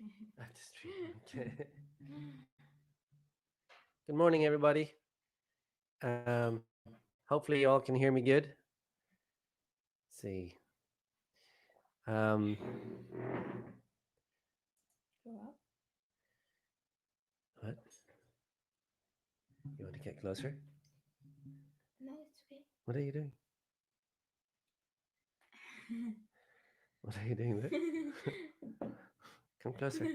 stream. At the stream. Okay. Good morning, everybody. Hopefully, you all can hear me good. Let's see. Um, Go up. what? You want to get closer? No, it's okay. What are you doing? What are you doing there? Come closer.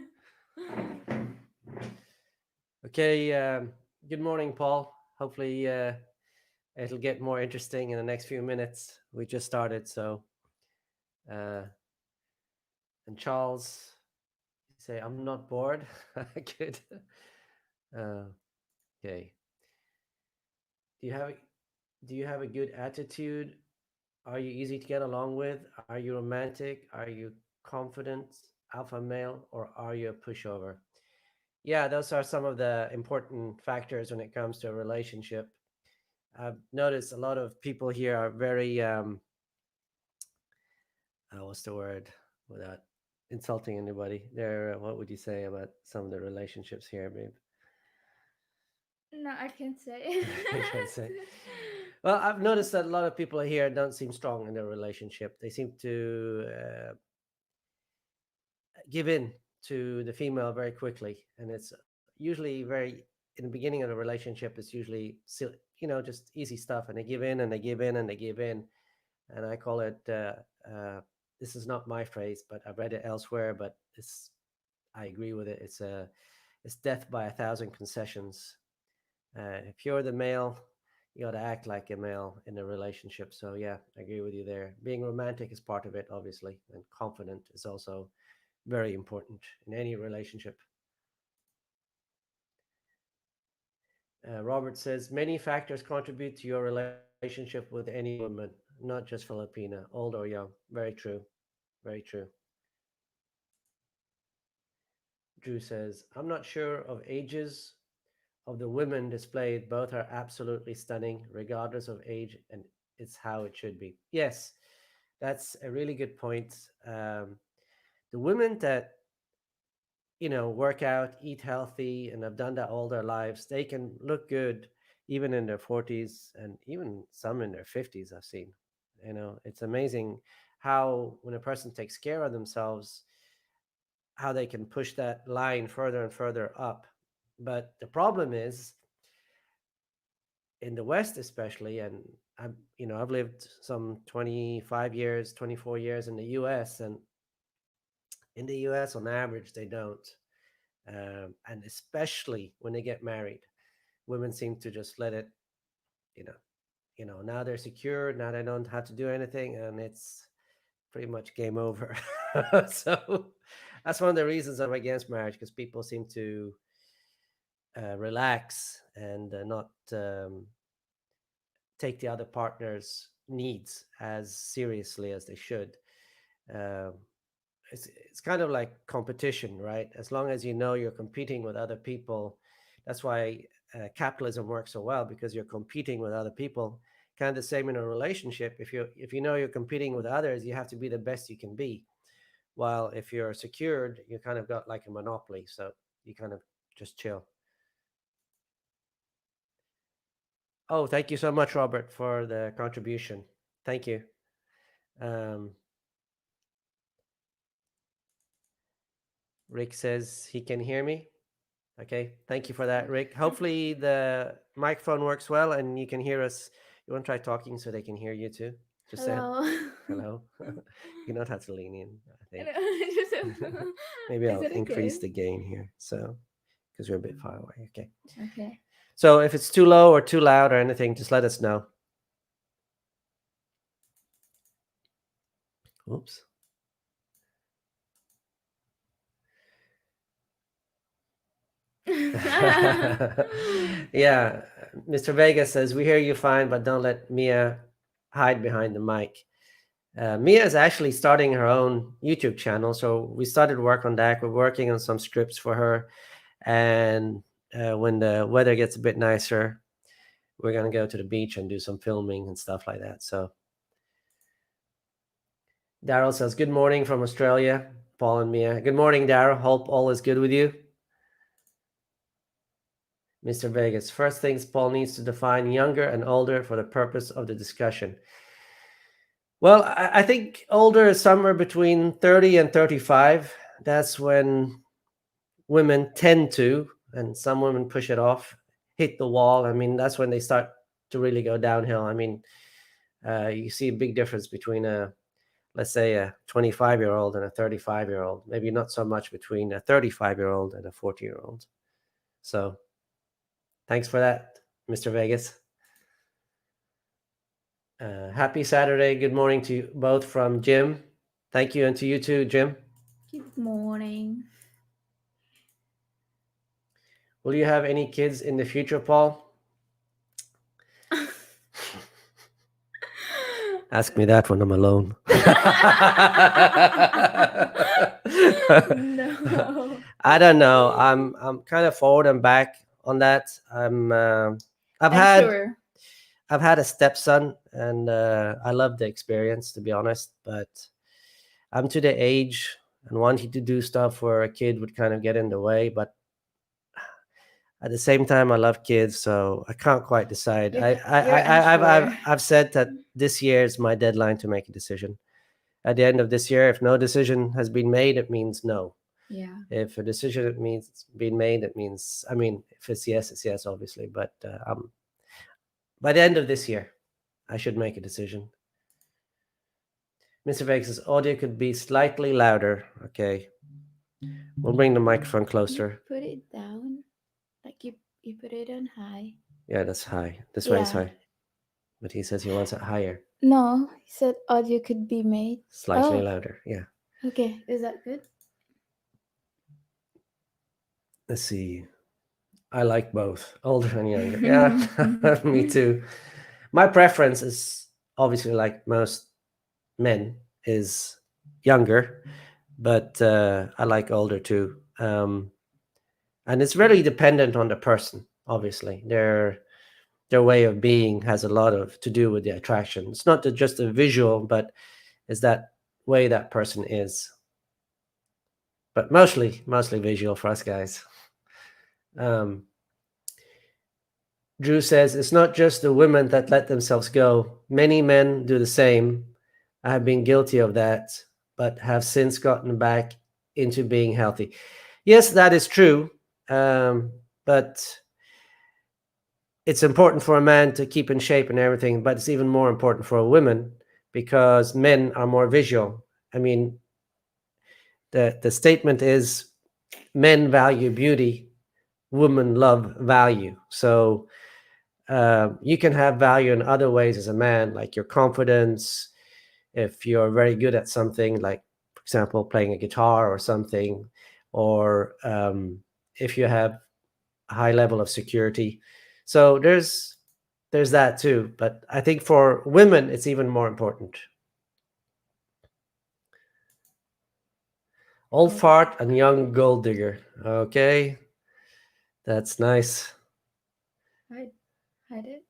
Okay. Good morning, Paul. Hopefully, it'll get more interesting in the next few minutes. We just started, so. Uh, and Charles, you say, I'm not bored. Good. Uh, okay. Do you have do you have a good attitude? Are you easy to get along with? Are you romantic? Are you confident, alpha male, or are you a pushover? Yeah, those are some of the important factors when it comes to a relationship. I've noticed a lot of people here are very what's the word without insulting anybody? They're what would you say about some of the relationships here, babe? No, I can't say. I can't say. Well, I've noticed that a lot of people here don't seem strong in their relationship. They seem to give in to the female very quickly, and it's usually very in the beginning of the relationship. It's usually just easy stuff, and they give in and they give in and they give in, and I call it. This is not my phrase, but I've read it elsewhere. But I agree with it. It's death by a thousand concessions. If you're the male, you got to act like a male in a relationship. So yeah, I agree with you there. Being romantic is part of it, obviously, and confident is also very important in any relationship. Robert says many factors contribute to your relationship with any woman, not just Filipina, old or young. Very true. Very true. Drew says, I'm not sure of ages of the women displayed. Both are absolutely stunning, regardless of age, and it's how it should be. Yes, that's a really good point. The women that work out, eat healthy, and have done that all their lives, they can look good even in their 40s and even some in their 50s. I've seen. It's amazing how when a person takes care of themselves, how they can push that line further and further up. But the problem is in the West, especially, and I've lived some 25 years, 24 years in the U.S., and in the U.S., on average, they don't. And especially when they get married, women seem to just let it, you know, now they're secure, now they don't have to do anything, and it's pretty much game over. So that's one of the reasons I'm against marriage because people seem to relax and not take the other partner's needs as seriously as they should. Um, it's kind of like competition, right? As long as you know you're competing with other people, that's why capitalism works so well because you're competing with other people. Kind of the same in a relationship. If you know you're competing with others, you have to be the best you can be. While if you're secured, you kind of got like a monopoly, so you kind of just chill. Oh, thank you so much, Robert, for the contribution. Thank you. Um, Rick says he can hear me. Okay, thank you for that, Rick. Hopefully the microphone works well and you can hear us. You want to try talking so they can hear you too? Just say Hello. hello. You don't have to lean in, I think. Hello. Maybe Is I'll it increase okay? the gain here. So, because you're a bit far away. Okay. Okay. So if it's too low or too loud or anything, just let us know. Oops. Yeah, Mr. Vega says we hear you fine, but don't let Mia hide behind the mic. Mia is actually starting her own YouTube channel, so we started work on that. We're working on some scripts for her, and when the weather gets a bit nicer, we're gonna go to the beach and do some filming and stuff like that. So Daryl says good morning from Australia. Paul and Mia. Good morning, Daryl. Hope all is good with you. Mr. Vegas. First things, Paul needs to define younger and older for the purpose of the discussion. Well, I think older is somewhere between 30 and 35. That's when women tend to, and some women push it off, hit the wall. I mean, that's when they start to really go downhill. I mean, you see a big difference between let's say a 25-year-old and a 35-year-old, maybe not so much between a 35-year-old and a 40-year-old. So thanks for that, Mr. Vegas. Happy Saturday. Good morning to you both from Jim. Thank you, and to you too, Jim. Good morning. Will you have any kids in the future, Paul? Ask me that when I'm alone. No. I don't know. I'm kind of forward and back on that. I've had Sure. I've had a stepson, and I love the experience, to be honest. But I'm to the age and wanting to do stuff where a kid would kind of get in the way. But at the same time, I love kids, so I can't quite decide. You're unsure. I've said that this year is my deadline to make a decision. At the end of this year, if no decision has been made, it means no. Yeah. If a decision it means it's been made, it means, I mean, if it's yes, obviously. But by the end of this year, I should make a decision. Mr. Vegas' audio could be slightly louder. Okay. We'll bring the microphone closer. Put it down. Like you put it on high. Yeah, that's high. This way is Yeah. high. But he says he wants it higher. No, he said audio could be made. Slightly Oh. louder. Yeah. Okay, is that good? Let's see. I like both, older and younger. Yeah, me too. My preference is obviously, like most men, is younger, but I like older too. And it's really dependent on the person. Obviously, their way of being has a lot of to do with the attraction. It's not just a visual, but it's that way that person is. But mostly visual for us guys. Drew says it's not just the women that let themselves go. Many men do the same. I have been guilty of that, but have since gotten back into being healthy. Yes, that is true. But it's important for a man to keep in shape and everything, but it's even more important for a woman because men are more visual. I mean, the statement is men value beauty, women love value. So you can have value in other ways as a man, like your confidence. If you're very good at something, like, for example, playing a guitar or something, or if you have a high level of security. So there's that too. But I think for women, it's even more important. Old fart and young gold digger. Okay. That's nice. Hide it.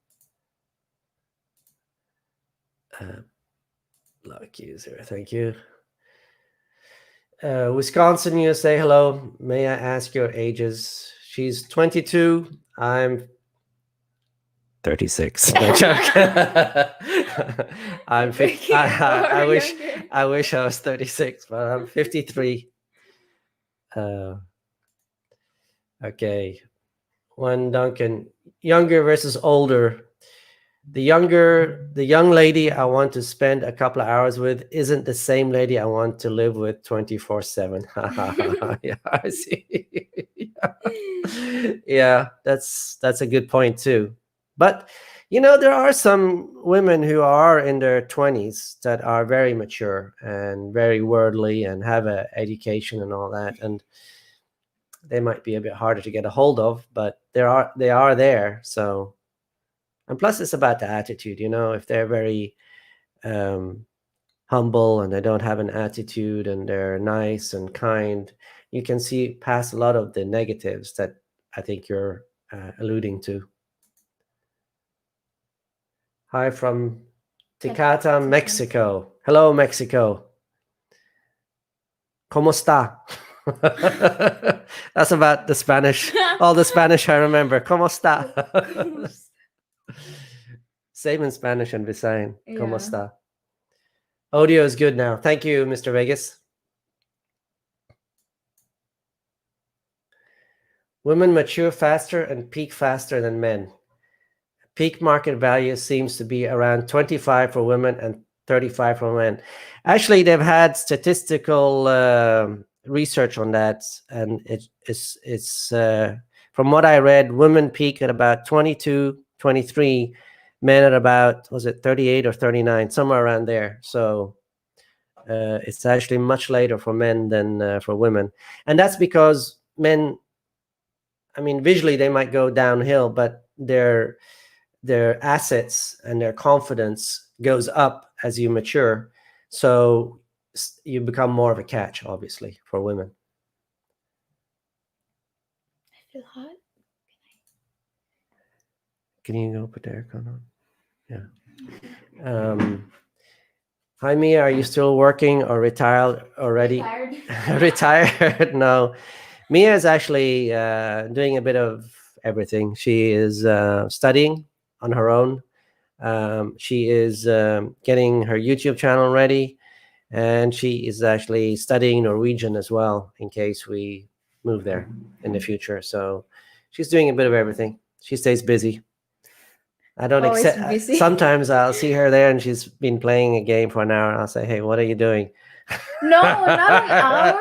Lock user. Thank you. Wisconsin, USA. Hello. May I ask your ages? She's 22. I'm 36. No joke. I'm 50. I wish I was 36, but I'm 53. Okay. One Duncan. Younger versus older. The young lady I want to spend a couple of hours with isn't the same lady I want to live with 24/7. Yeah, I see. Yeah, that's a good point too. But there are some women who are in their 20s that are very mature and very worldly and have an education and all that, and they might be a bit harder to get a hold of, but they are there. So, and plus it's about the attitude, if they're very humble and they don't have an attitude and they're nice and kind, you can see past a lot of the negatives that I think you're alluding to. Hi from Tecate, Mexico. Hello, Mexico. ¿Cómo está? That's about the Spanish, all the Spanish I remember. ¿Cómo está? Same in Spanish and Visayan. ¿Cómo Yeah. está? Audio is good now. Thank you, Mr. Vegas. Women mature faster and peak faster than men. Peak market value seems to be around 25 for women and 35 for men. Actually, they've had statistical research on that, and it's from what I read, women peak at about 22, 23, men at about, was it 38 or 39, somewhere around there. So it's actually much later for men than for women, and that's because men, I mean, visually they might go downhill, but their assets and their confidence goes up as you mature. So you become more of a catch, obviously, for women. I feel hot. Can you go put the aircon on? Yeah. Hi, Mia. Are you still working or retired already? Tired. Retired? No. Mia is actually doing a bit of everything. She is studying on her own. She is getting her YouTube channel ready, and she is actually studying Norwegian as well in case we move there in the future. So she's doing a bit of everything. She stays busy. I don't Always accept. busy. Sometimes I'll see her there, and she's been playing a game for an hour. I'll say, "Hey, what are you doing?" No, not an hour.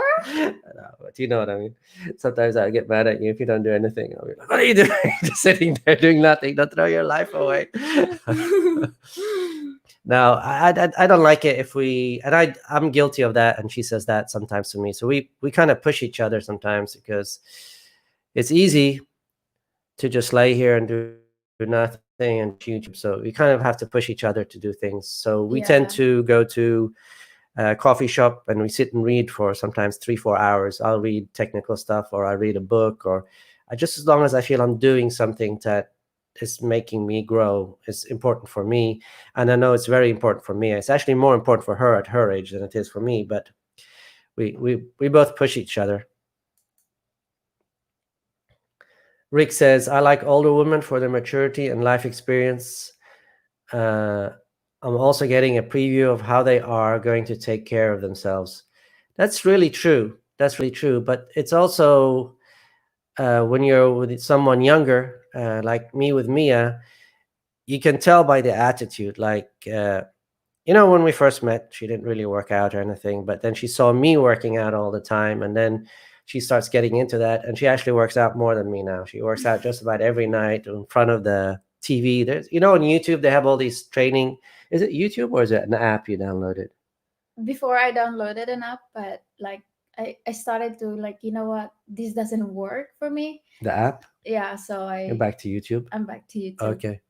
No, but you know what I mean. Sometimes I'll get mad at you if you don't do anything. I'll be like, "What are you doing? Just sitting there doing nothing. Don't throw your life away." No, I don't like it if we, and I'm guilty of that, and she says that sometimes to me. So we kind of push each other sometimes because it's easy to just lay here and do nothing and watch YouTube. So we kind of have to push each other to do things. So we tend Yeah. to go to a coffee shop and we sit and read for sometimes 3-4 hours. I'll read technical stuff, or I read a book, or just as long as I feel I'm doing something that is making me grow is important for me. And I know it's very important for me. It's actually more important for her at her age than it is for me, but we both push each other. Rick says, I like older women for their maturity and life experience. I'm also getting a preview of how they are going to take care of themselves. That's really true. That's really true. But it's also when you're with someone younger, like me with Mia, you can tell by the attitude. Like, when we first met, she didn't really work out or anything, but then she saw me working out all the time. And then she starts getting into that. And she actually works out more than me now. She works out just about every night in front of the TV. There's, on YouTube, they have all these training. Is it YouTube or is it an app you downloaded? Before I downloaded an app, but like I started to like, you know what, this doesn't work for me. The app? Yeah, so You're back to YouTube? I'm back to YouTube. Okay.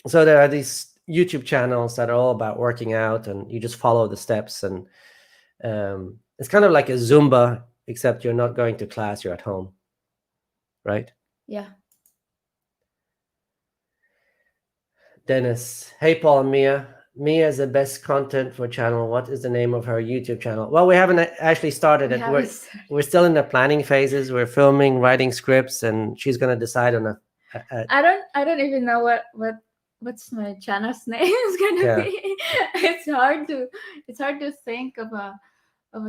So there are these YouTube channels that are all about working out, and you just follow the steps, and it's kind of like a Zumba, except you're not going to class, you're at home, right? Yeah. Dennis, hey Paul and Mia. Mia is the best content for channel. What is the name of her YouTube channel? Well, we haven't actually started it. We're still in the planning phases. We're filming, writing scripts, and she's gonna decide on a I don't even know what's my channel's name is gonna be. It's hard to think of a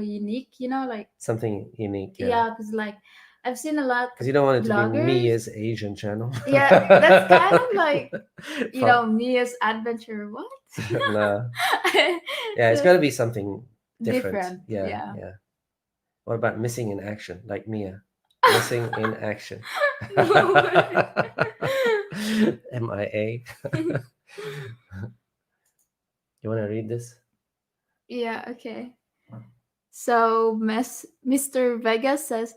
unique, like something unique. Yeah, because like I've seen a lot. Because you don't want it to bloggers. be Mia's Asian channel. Yeah, that's kind of like Mia's adventure. What? No. Yeah, it's gotta be something different. Yeah. What about missing in action, like Mia? Missing in action. MIA. You want to read this? Yeah, okay. So Mr. Vega says,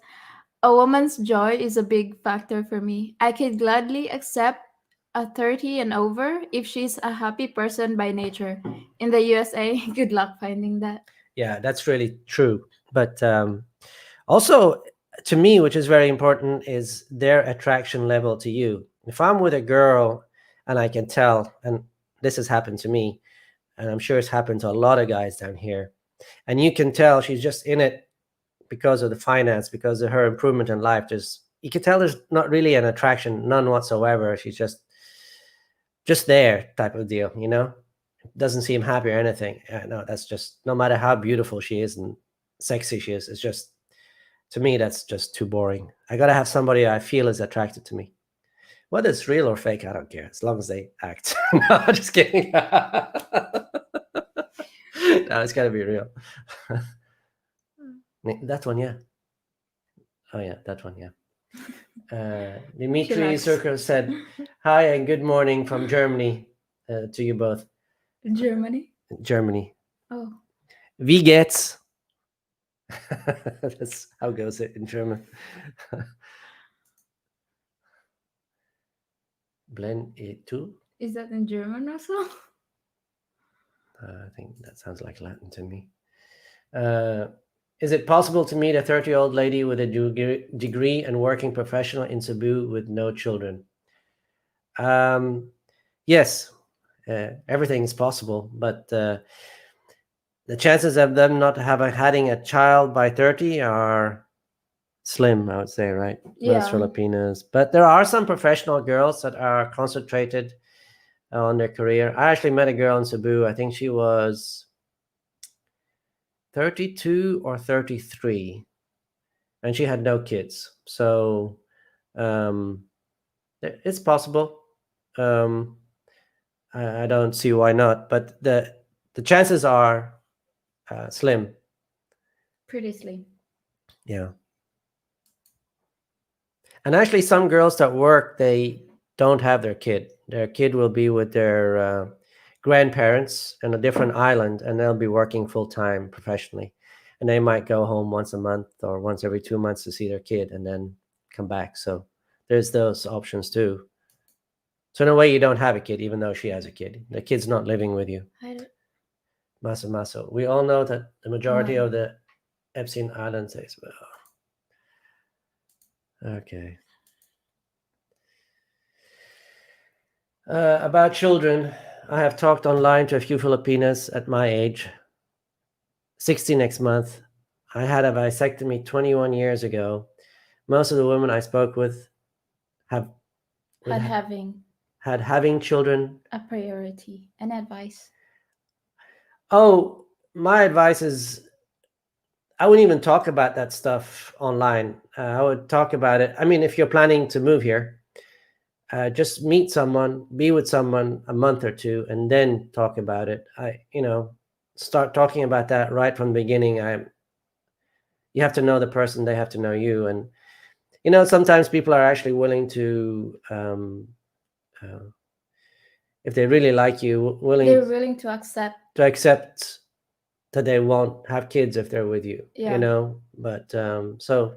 a woman's joy is a big factor for me. I could gladly accept a 30 and over if she's a happy person by nature. In the USA, good luck finding that. Yeah, that's really true. But also, to me, which is very important, is their attraction level to you. If I'm with a girl and I can tell, and this has happened to me, and I'm sure it's happened to a lot of guys down here, and you can tell she's just in it because of the finance, because of her improvement in life. Just you can tell there's not really an attraction, none whatsoever. She's just there type of deal, you know. Doesn't seem happy or anything. No, that's just, no matter how beautiful she is and sexy she is, it's just, to me, that's just too boring. I gotta have somebody I feel is attracted to me. Whether it's real or fake, I don't care, as long as they act. No, just kidding. No, it's gotta be real. That one, yeah. Oh yeah, that one, yeah. Dimitri likes- Circle said, "Hi and good morning from Germany to you both." Germany. Germany. Oh, Wie geht's? That's how goes it in German. Blend it too. is that in German also? I think that sounds like Latin to me. Is it possible to meet a 30-year-old lady with a degree and working professional in Cebu with no children? Yes, everything is possible, but the chances of them not having a child by 30 are slim, I would say, right? Yeah. Most Filipinos. But there are some professional girls that are concentrated on their career. I actually met a girl in Cebu. I think she was 32 or 33, and she had no kids. So it's possible. I don't see why not, but the chances are slim. Pretty slim. Yeah. And actually, some girls that work, they don't have their kid. Their kid will be with their grandparents in a different island, and they'll be working full time professionally. And they might go home once a month or once every 2 months to see their kid and then come back. So there's those options too. So in a way, you don't have a kid, even though she has a kid. The kid's not living with you. Maso. We all know that the majority of the Epstein Islands is well. Okay. About children, I have talked online to a few Filipinas at my age. 60 next month. I had a vasectomy 21 years ago. Most of the women I spoke with had having children a priority. An advice. Oh, my advice is I wouldn't even talk about that stuff online. I would talk about it. I mean, if you're planning to move here, just meet someone, be with someone a month or two, and then talk about it. Start talking about that right from the beginning. You have to know the person; they have to know you, and sometimes people are actually willing to, if they really like you, they're willing to accept that they won't have kids if they're with you. Yeah. But so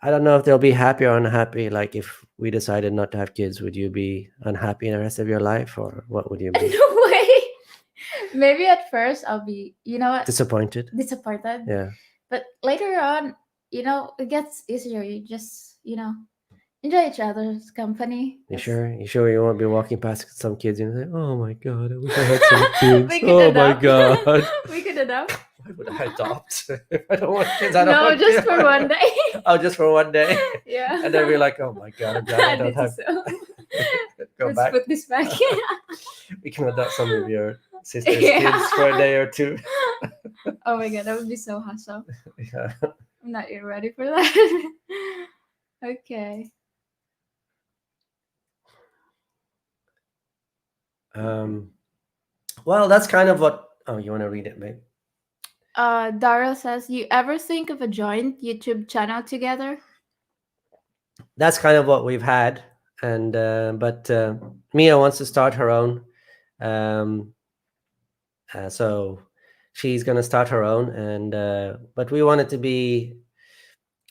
I don't know if they'll be happy or unhappy. Like if we decided not to have kids, would you be unhappy the rest of your life, or what would you be? No way. Maybe at first I'll be, Disappointed. Yeah. But later on, it gets easier. You just, enjoy each other's company. You sure? You sure you won't be walking past some kids and say, "Oh my god, I wish I had some kids." Oh my god. We could adopt. Why would I adopt? If I don't want kids, I don't No, want just kids. for one day. Oh, just for one day. Yeah. And they'll be like, "Oh my god, I'm glad I don't have." Go Let's back. put this back. We can adopt some of your sister's Yeah. kids for a day or two. Oh my god, that would be so hassle. Yeah. I'm not yet ready for that. Okay. Well, that's kind of what. Oh, you want to read it, babe? Daryl says, "You ever think of a joint YouTube channel together?" That's kind of what we've had, and but Mia wants to start her own, so she's going to start her own, and but we want it to be.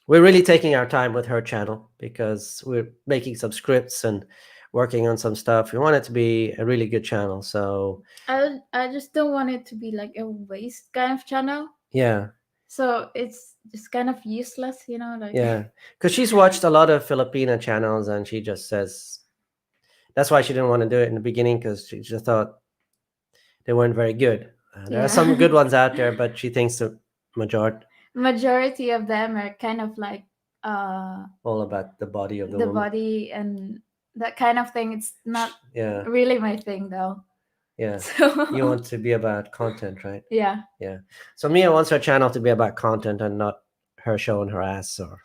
We're really taking our time with her channel because we're making some scripts and working on some stuff. We want it to be a really good channel, so I just don't want it to be like a waste kind of channel. yeah. So it's just kind of useless, like Yeah, because she's watched a lot of Filipina channels, and she just says that's why she didn't want to do it in the beginning, because she just thought they weren't very good. There are some Yeah. good ones out there, but she thinks the Majority of them are kind of like uh all about the body of the the woman. body and that kind of thing. It's not Yeah, really my thing though. yeah. You So want to be about content, right? yeah. Yeah. So Mia wants her channel to be about content and not her showing her ass or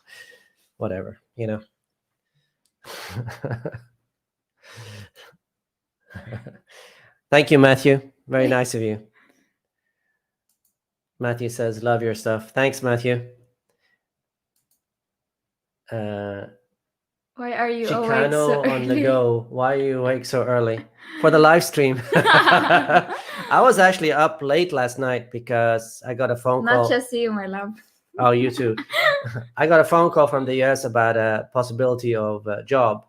whatever, you know. Thank you, Matthew. Very nice of you. Matthew says, "Love your stuff." Thanks, Matthew. Uh, Why are you awake so Chicano on the early? go. Why are you awake so early? For the live stream. I was actually up late last night because I got a phone Not call. just you, my love. Oh, you too. I got a phone call from the US about a possibility of a job.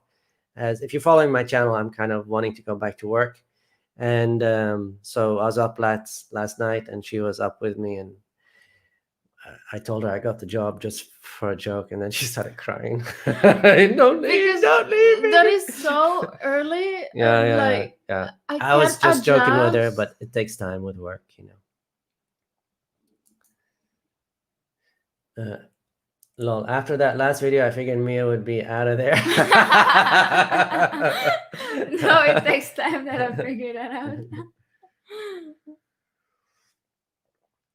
As if you're following my channel, I'm kind of wanting to go back to work, and so I was up last night, and she was up with me, and I told her I got the job just for a joke, and then she started crying. Don't leave, Because don't leave me. that is so early. Yeah, And yeah, like yeah. I I was can't just joking with her, adjust. but it takes time with work, you know. Lol. After that last video, I figured Mia would be out of there. No, it takes time that I figure that out.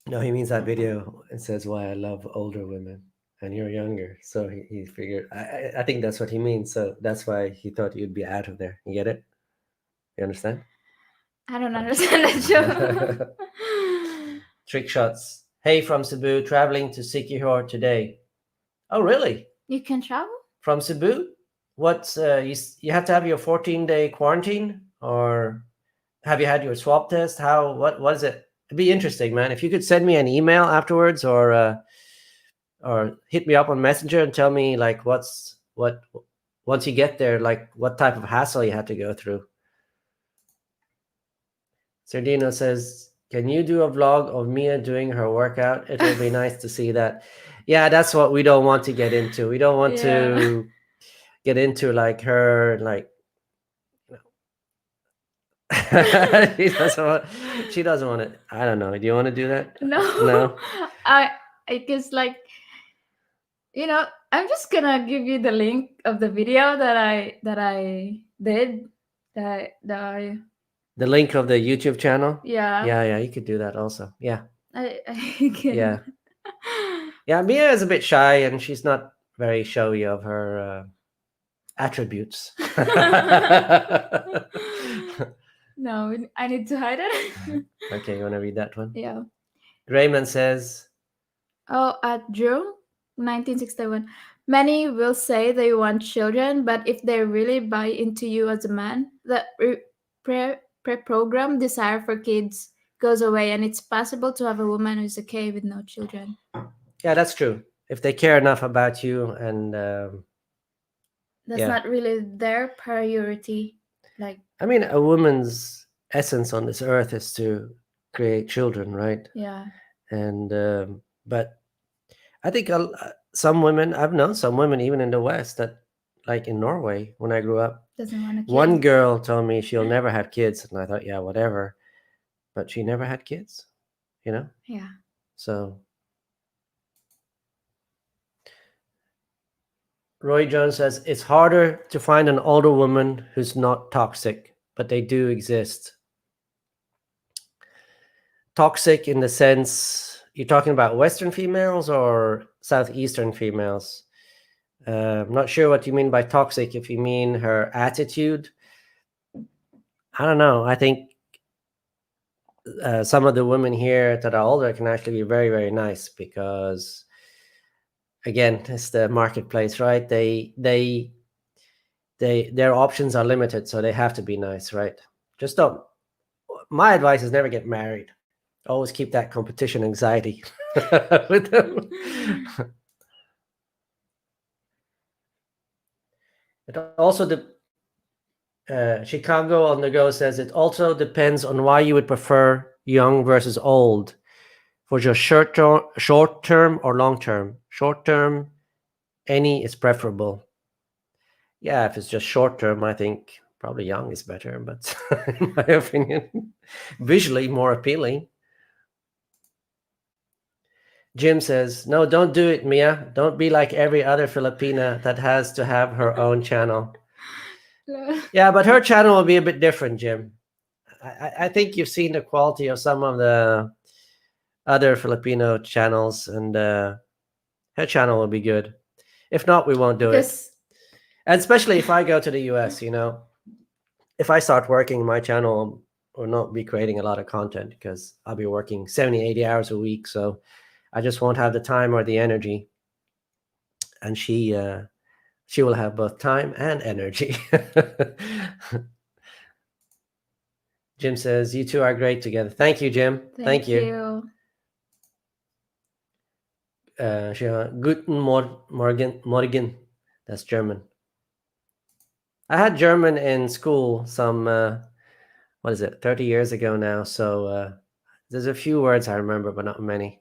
No, he means that video. It says why I love older women and you're younger. So he figured. I think that's what he means. So that's why he thought you'd be out of there. You get it? You understand? I don't understand that joke. Trick shots. Hey, from Cebu, traveling to Sikihor today. Oh, really? You can travel? From Cebu? What's you have to have your 14-day quarantine, or have you had your swab test? How what is it? It'd be interesting, man. If you could send me an email afterwards, or hit me up on Messenger and tell me like what once you get there, like what type of hassle you had to go through. Sardino says, "Can you do a vlog of Mia doing her workout? It will be nice to see that." Yeah, that's what we don't want to get into. We don't want to get into like her like she doesn't want it. I don't know. Do you want to do that? No. No. I guess like I'm just gonna give you the link of the video that I did. That The link of the YouTube channel? yeah. Yeah, you could do that also. Yeah. I can. Yeah. Yeah, Mia is a bit shy and she's not very showy of her attributes. No, I need to hide it. Okay, you want to read that one? Yeah. Raymond says, Oh, at June 1961. Many will say they want children, but if they really buy into you as a man, the pre-programmed desire for kids goes away, and it's possible to have a woman who's okay with no children. yeah, that's true. If they care enough about you and That's yeah. not really their priority. Like, I mean, a woman's essence on this earth is to create children, right? yeah. And but I think some women, I've known some women even in the West that, like in Norway, when I grew up, Doesn't want a kid. one girl told me she'll never have kids, and I thought, yeah, whatever, but she never had kids, you know. Yeah. So Roy Jones says it's harder to find an older woman who's not toxic, but they do exist. Toxic in the sense you're talking about Western females or Southeastern females. I'm not sure what you mean by toxic. If you mean her attitude, I don't know. I think some of the women here that are older can actually be very, very nice because, again, it's the marketplace, right? Their options are limited, so they have to be nice, right? Just don't. My advice is never get married. Always keep that competition anxiety with them. It also Chicago on the go says it also depends on why you would prefer young versus old for just short term or long term. Short term, any is preferable. Yeah, if it's just short term, I think probably young is better, but in my opinion, visually more appealing. Jim says, "No, don't do it, Mia. Don't be like every other Filipina that has to have her own channel." Yeah, but her channel will be a bit different, Jim. I think you've seen the quality of some of the other Filipino channels, and her channel will be good. If not, we won't do it. Because And especially if I go to the US, if I start working, my channel will not be creating a lot of content because I'll be working 70, 80 hours a week. So I just won't have the time or the energy. And she will have both time and energy. Jim says, "You two are great together." Thank you, Jim. Thank thank you. you. Guten Morgen. That's German. I had German in school some, what is it, 30 years ago now. So there's a few words I remember, but not many.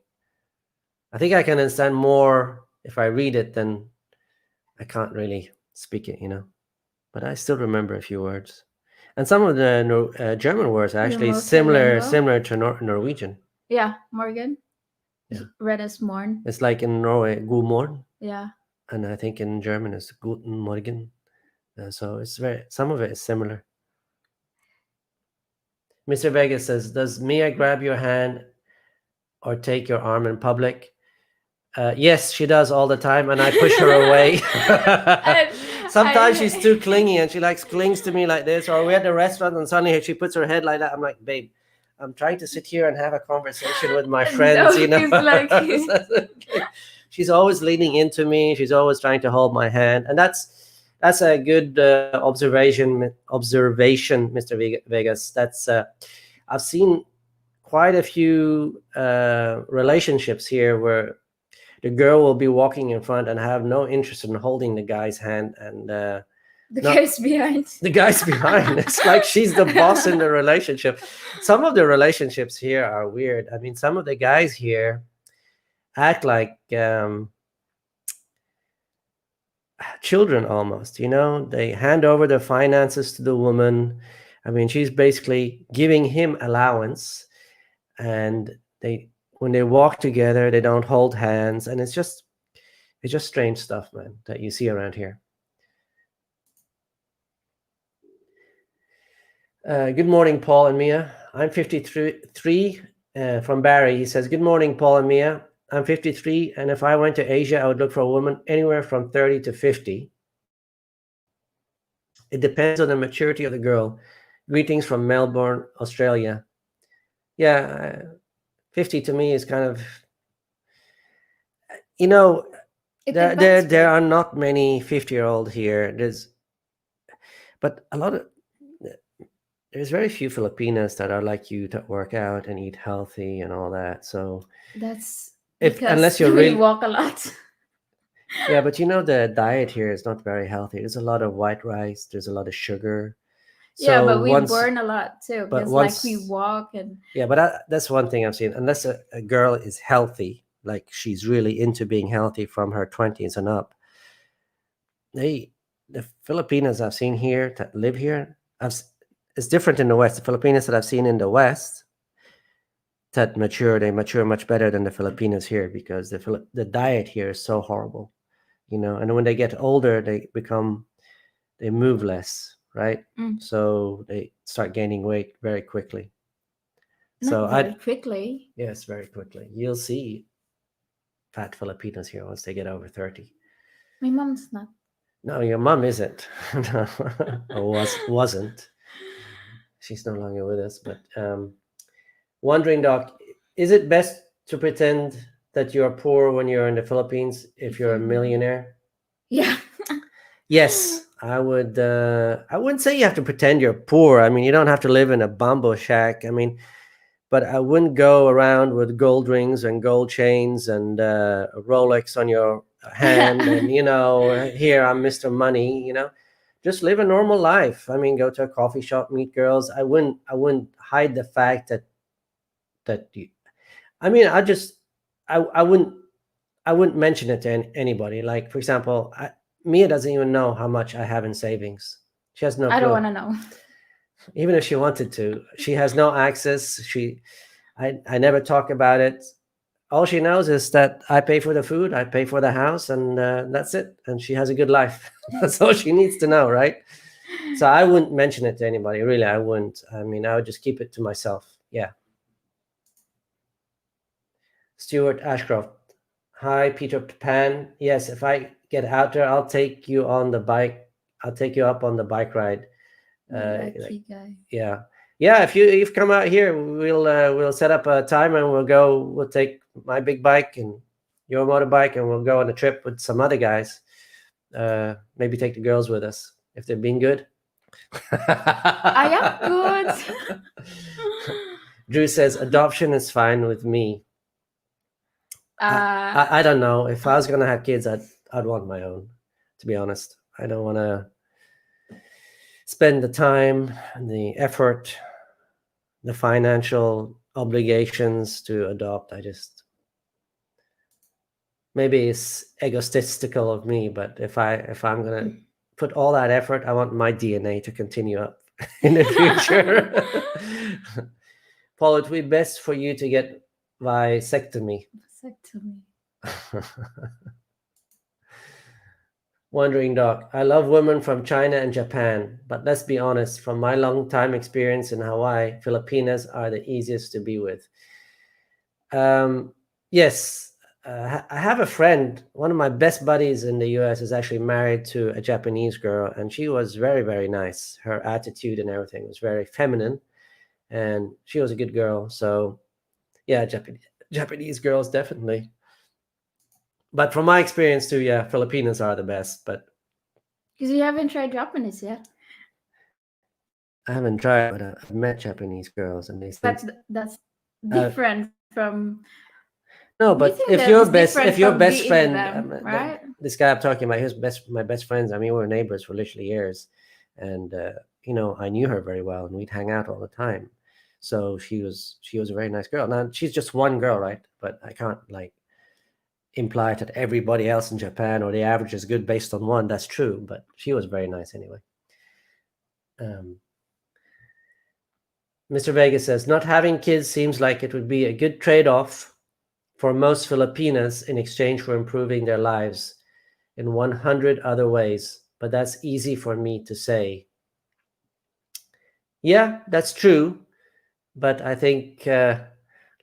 I think I can understand more if I read it than I can't really speak it, But I still remember a few words. And some of the German words are You're actually multilingual. similar to Norwegian. Yeah, Morgan. Yeah. Read as morn. It's like in Norway, God morgen, Yeah. and I think in German it's Guten Morgen. So some of it is similar. Mr. Vegas says, "Does Mia grab your hand or take your arm in public?" Yes, she does all the time, and I push her away. Sometimes she's too clingy, and she clings to me like this. Or we're at the restaurant, and suddenly she puts her head like that. I'm like, "Babe, I'm trying to sit here and have a conversation with my friends." No, it's like She's always leaning into me. She's always trying to hold my hand, and that's a good observation, Mr. Vegas. I've seen quite a few relationships here where the girl will be walking in front and have no interest in holding the guy's hand, and the guy's behind. The guy's behind. It's like she's the boss in the relationship. Some of the relationships here are weird. I mean, some of the guys here act like children almost. They hand over their finances to the woman. I mean, she's basically giving him allowance, and when they walk together, they don't hold hands, and it's just strange stuff, man, that you see around here. Good morning, Paul and Mia. I'm 53 from Barry. He says, "Good morning, Paul and Mia. I'm 53, and if I went to Asia, I would look for a woman anywhere from 30 to 50. It depends on the maturity of the girl. Greetings from Melbourne, Australia." Yeah, 50 to me is kind of, there are not many 50-year-old here. But there's very few Filipinas that are like you, that work out and eat healthy and all that. So that's unless you're we really walk a lot. Yeah, but the diet here is not very healthy. There's a lot of white rice. There's a lot of sugar. Yeah, but we once, burn a lot too. but Because once, we walk and yeah, but that's one thing I've seen. Unless a girl is healthy, like she's really into being healthy from her 20s and up, the Filipinas I've seen here that live here, it's different in the West. The Filipinas that I've seen in the West that they mature much better than the Filipinas here, because the diet here is so horrible, and when they get older, they move less, right? So they start gaining weight very quickly. Quickly. Yes, very quickly. You'll see fat Filipinos here once they get over 30. My mom's not. No, your mom isn't. No, or wasn't. She's no longer with us. But wondering, Doc, is it best to pretend that you're poor when you're in the Philippines if you're a millionaire? Yeah. Yes, I would. I wouldn't say you have to pretend you're poor. I mean, you don't have to live in a bamboo shack. I mean, but I wouldn't go around with gold rings and gold chains and a Rolex on your hand and here I'm Mr. Money. Just live a normal life. I mean, go to a coffee shop, meet girls. I wouldn't hide the fact that you. I mean, I wouldn't mention it to anybody. Like, for example, Mia doesn't even know how much I have in savings. She has no clue. I don't want to know. Even if she wanted to, she has no access. I never talk about it. all she knows is that I pay for the food, I pay for the house, and that's it. And she has a good life. That's all she needs to know, right? So I wouldn't mention it to anybody. Really, I wouldn't. I mean, I would just keep it to myself. Yeah. Stuart Ashcroft. Hi, Peter Pan. Yes, if I get out there, I'll take you on the bike. I'll take you up on the bike ride. Like, Lucky guy. yeah, yeah. If you've come out here, we'll set up a time and we'll go. We'll take my big bike and your motorbike, and we'll go on a trip with some other guys. Maybe take the girls with us if they've been good. I am good. Drew says adoption is fine with me. I don't know. If I was gonna have kids, I'd want my own. To be honest, I don't want to spend the time, the effort, the financial obligations to adopt. I just, maybe it's egotistical of me, but if I'm gonna put all that effort, I want my DNA to continue up in the future. Paul, it would be best for you to get vasectomy. Vasectomy. Wandering Dog. I love women from China and Japan, but let's be honest, from my long time experience in Hawaii, Filipinas are the easiest to be with. Yes, I have a friend, one of my best buddies in the US is actually married to a Japanese girl, and she was very, very nice. Her attitude and everything was very feminine, and she was a good girl. So, yeah, Japanese girls, definitely. But from my experience too, yeah, Filipinos are the best. But Because you haven't tried Japanese yet. I haven't tried, but I've met Japanese girls, and they say That's different from. no. Do you But think if that your is best, different if your from best being friend, them, right? this guy I'm talking about, my best friends. I mean, we were neighbors for literally years, and I knew her very well, and we'd hang out all the time. So she was a very nice girl. Now she's just one girl, right? But I can't like imply that everybody else in Japan or the average is good based on one. That's true, but she was very nice anyway. Mr. Vega says, not having kids seems like it would be a good trade-off for most Filipinas in exchange for improving their lives in 100 other ways, but that's easy for me to say. Yeah, that's true, but I think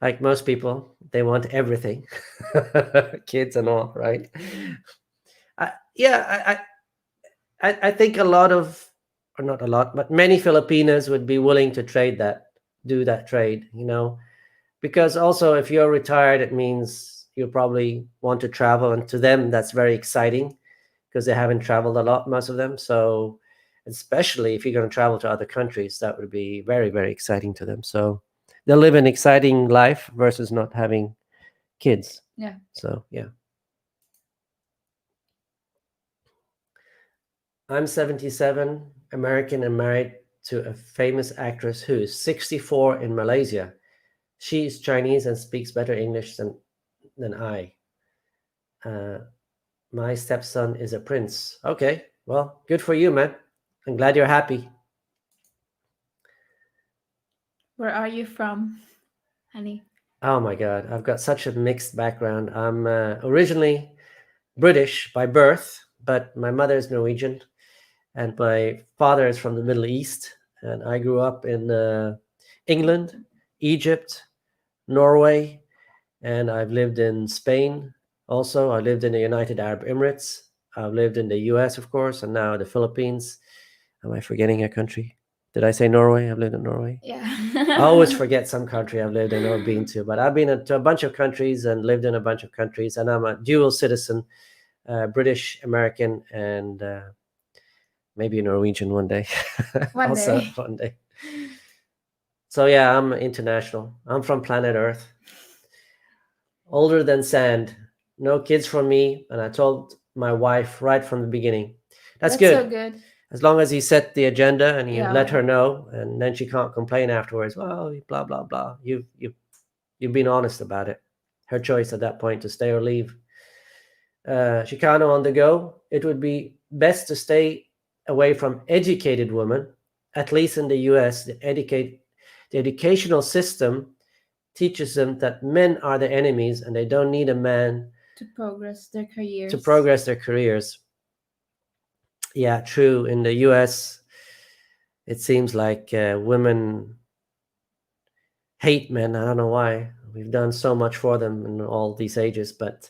like most people, they want everything, kids and all, right? I think a lot of, or not a lot, but many Filipinos would be willing to do that trade, because also if you're retired, it means you probably want to travel, and to them that's very exciting because they haven't traveled a lot, most of them. So especially if you're going to travel to other countries, that would be very, very exciting to them. So they'll live an exciting life versus not having kids. Yeah. So yeah. I'm 77, American, and married to a famous actress who is 64 in Malaysia. She is Chinese and speaks better English than I. My stepson is a prince. Okay, well, good for you, man. I'm glad you're happy. Where are you from, honey? Oh my God, I've got such a mixed background. I'm originally British by birth, but my mother is Norwegian, and my father is from the Middle East. And I grew up in England, Egypt, Norway, and I've lived in Spain. Also, I lived in the United Arab Emirates. I've lived in the US, of course, and now the Philippines. Am I forgetting a country? Did I say Norway? I've lived in Norway. Yeah. I always forget some country I've lived in or been to, but I've been to a bunch of countries and lived in a bunch of countries, and I'm a dual citizen, British, American, and maybe Norwegian one day. One day. One day. So yeah, I'm international. I'm from planet Earth. Older than sand. No kids from me, and I told my wife right from the beginning. That's good. So good. As long as he set the agenda and you Yeah. let her know, and then she can't complain afterwards. Well, blah blah blah. You've been honest about it. Her choice at that point to stay or leave. Chicano on the go. It would be best to stay away from educated women, at least in the US. The educational system teaches them that men are the enemies and they don't need a man To progress their to careers. progress their careers. Yeah, true. In the US, it seems like women hate men. I don't know why. We've done so much for them in all these ages, but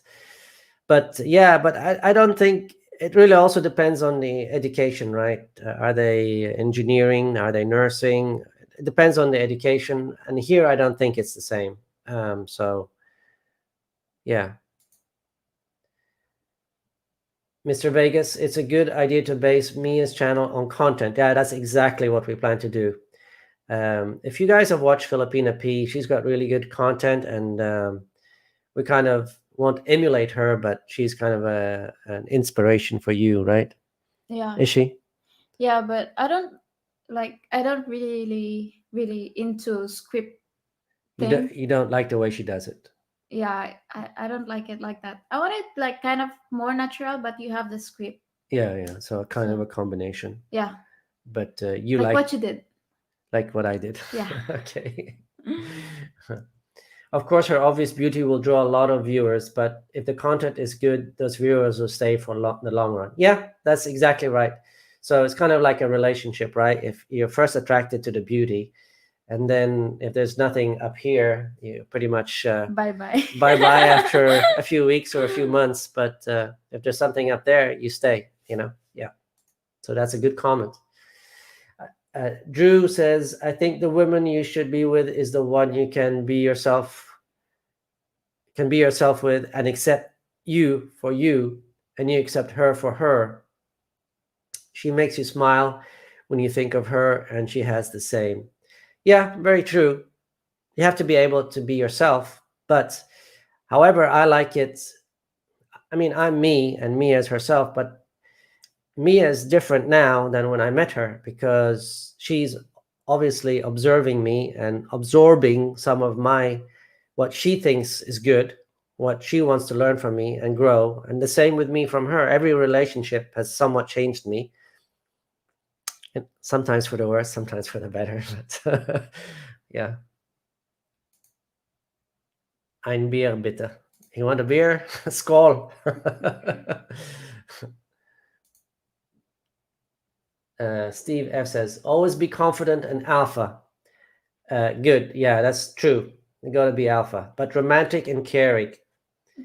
yeah, but I don't think it really also depends on the education, right? Are they engineering? Are they nursing? It depends on the education, and here I don't think it's the same. So yeah, Mr. Vegas, it's a good idea to base Mia's channel on content. Yeah, that's exactly what we plan to do. If you guys have watched Filipina P, she's got really good content, and we kind of won't emulate her, but she's kind of an inspiration for you, right? Yeah. Is she? Yeah, but I don't really into script thing. You don't like the way she does it. Yeah, I don't like it like that. I want it like kind of more natural, but you have the script. Yeah, yeah. So kind of So a combination. yeah, But you like what you did. like what I did. Yeah. Okay. Of course, her obvious beauty will draw a lot of viewers, but if the content is good, those viewers will stay for the long run. Yeah, that's exactly right. So it's kind of like a relationship, right? If you're first attracted to the beauty, and then if there's nothing up here, you pretty much Bye bye. bye bye after a few weeks or a few months. But if there's something up there, you stay. Yeah. So that's a good comment. Drew says, I think the woman you should be with is the one you can be yourself with and accept you for you, and you accept her for her. She makes you smile when you think of her, and she has the same. Yeah, very true. You have to be able to be yourself. But however, I like it. I mean, I'm me and Mia is herself, but Mia is different now than when I met her because she's obviously observing me and absorbing some of my what she thinks is good, what she wants to learn from me and grow. And the same with me from her. Every relationship has somewhat changed me. And sometimes for the worse, sometimes for the better. But yeah. Ein Bier bitte. You want a beer? Skål. Steve F says, always be confident and alpha. Good. Yeah, that's true. You gotta be alpha, but romantic and caring.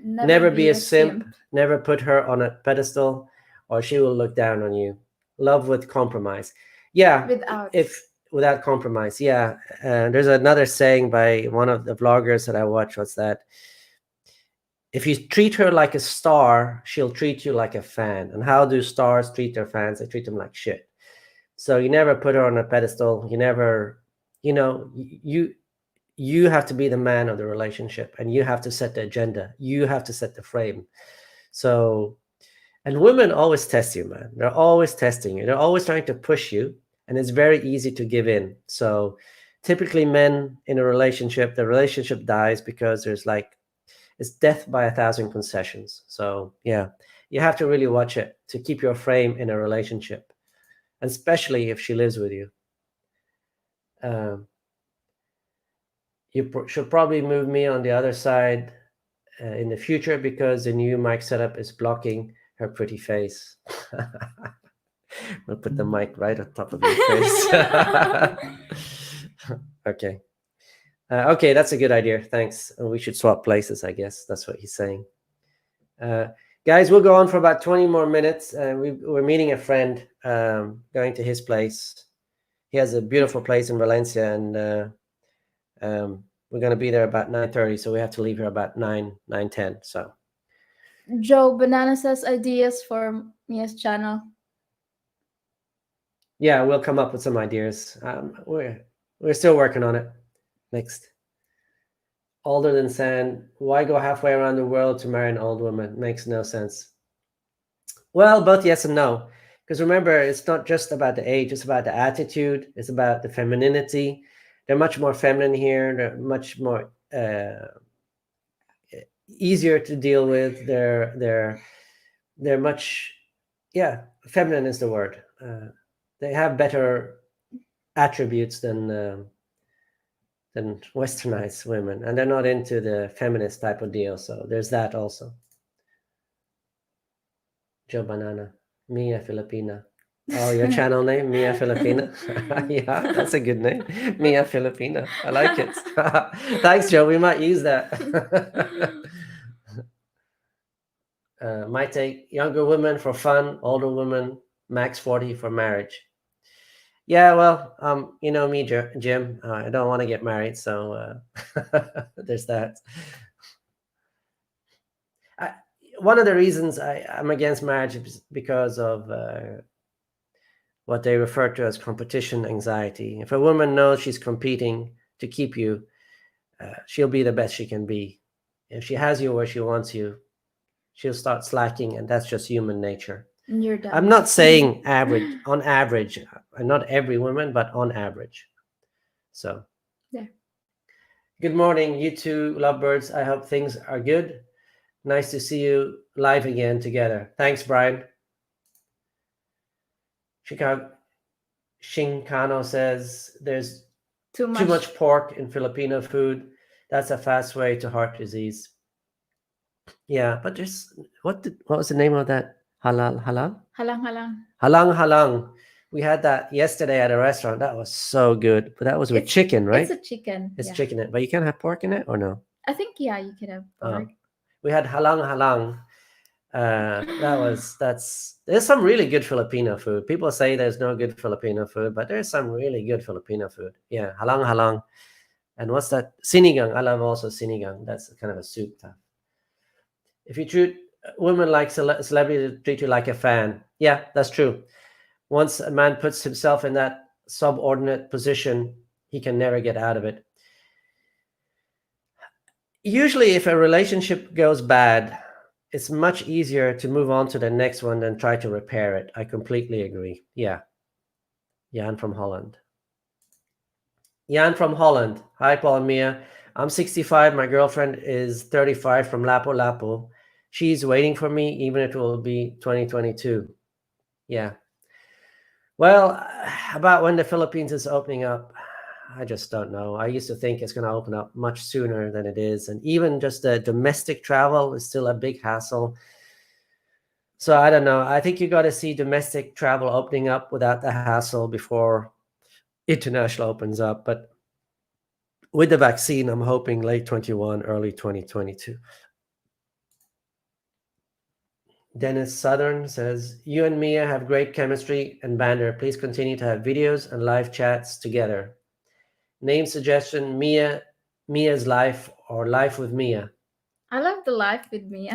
Never be a simp. Never put her on a pedestal, or she will look down on you. Love with compromise. Yeah, if without compromise. Yeah. There's another saying by one of the vloggers that I watch. What's that? If you treat her like a star, she'll treat you like a fan. And how do stars treat their fans? They treat them like shit. So you never put her on a pedestal. You never, you have to be the man of the relationship, and you have to set the agenda. You have to set the frame. So, and women always test you, man. They're always testing you. They're always trying to push you, and it's very easy to give in. So typically men in a relationship, the relationship dies because there's like, it's death by 1,000 concessions. So yeah, you have to really watch it to keep your frame in a relationship, and especially if she lives with you. You should probably move me on the other side in the future because the new mic setup is blocking her pretty face. We'll put the mic right on top of your face. Okay. Okay, that's a good idea. Thanks. We should swap places, I guess. That's what he's saying. Guys, we'll go on for about 20 more minutes. We're meeting a friend, going to his place. He has a beautiful place in Valencia, and we're going to be there about 9:30, so we have to leave here about 9:10. So Joe Banana says ideas for Mia's channel. Yeah, we'll come up with some ideas. We're still working on it. Next. Older than sand. Why go halfway around the world to marry an old woman? Makes no sense. Well, both yes and no. Because remember, it's not just about the age, it's about the attitude, it's about the femininity. They're much more feminine here. They're much more easier to deal with. They're much, yeah, feminine is the word. They have better attributes than than westernized women, and they're not into the feminist type of deal. So there's that also. Joe Banana, Mia Filipina. Oh, your channel name, Mia Filipina. Yeah, that's a good name, Mia Filipina. I like it. Thanks, Joe. We might use that. My take: younger women for fun, older women max 40 for marriage. Yeah, well, you know me, Jim. I don't want to get married, so there's that. I, one of the reasons I'm against marriage is because of what they refer to as competition anxiety. If a woman knows she's competing to keep you, she'll be the best she can be. If she has you where she wants you, she'll start slacking, and that's just human nature. And you're done. I'm not saying average, on average, not every woman, but on average. So, Yeah. good morning, you two lovebirds. I hope things are good. Nice to see you live again together. Thanks, Brian. Chicago Shinkano says there's Too too much. much pork in Filipino food. That's a fast way to heart disease. Yeah, but there's what was the name of that? Halal halal? Halang halang. Halang halang. We had that yesterday at a restaurant. That was so good. But that was with chicken, right? It's a chicken. It's yeah. chicken in it. But you can't have pork in it or no? I think yeah, you could have pork. We had halang halang. There's some really good Filipino food. People say there's no good Filipino food, but there's some really good Filipino food. Yeah, halang halang. And what's that? Sinigang. I love also sinigang. That's kind of a soup type. If you treat women like celebrity, treat you like a fan. Yeah, that's true. Once a man puts himself in that subordinate position, he can never get out of it. Usually, if a relationship goes bad, it's much easier to move on to the next one than try to repair it. I completely agree. Yeah. Jan from Holland. Jan from Holland. Hi, Paul and Mia. I'm 65. My girlfriend is 35 from Lapu-Lapu. She's waiting for me, even if it will be 2022. Yeah. Well, about when the Philippines is opening up, I just don't know. I used to think it's going to open up much sooner than it is. And even just the domestic travel is still a big hassle. So I don't know. I think you got to see domestic travel opening up without the hassle before international opens up. But with the vaccine, I'm hoping late 21, early 2022. Dennis Southern says, you and Mia have great chemistry and banter. Please continue to have videos and live chats together. Name suggestion, Mia's Life or Life with Mia. I love the life with Mia.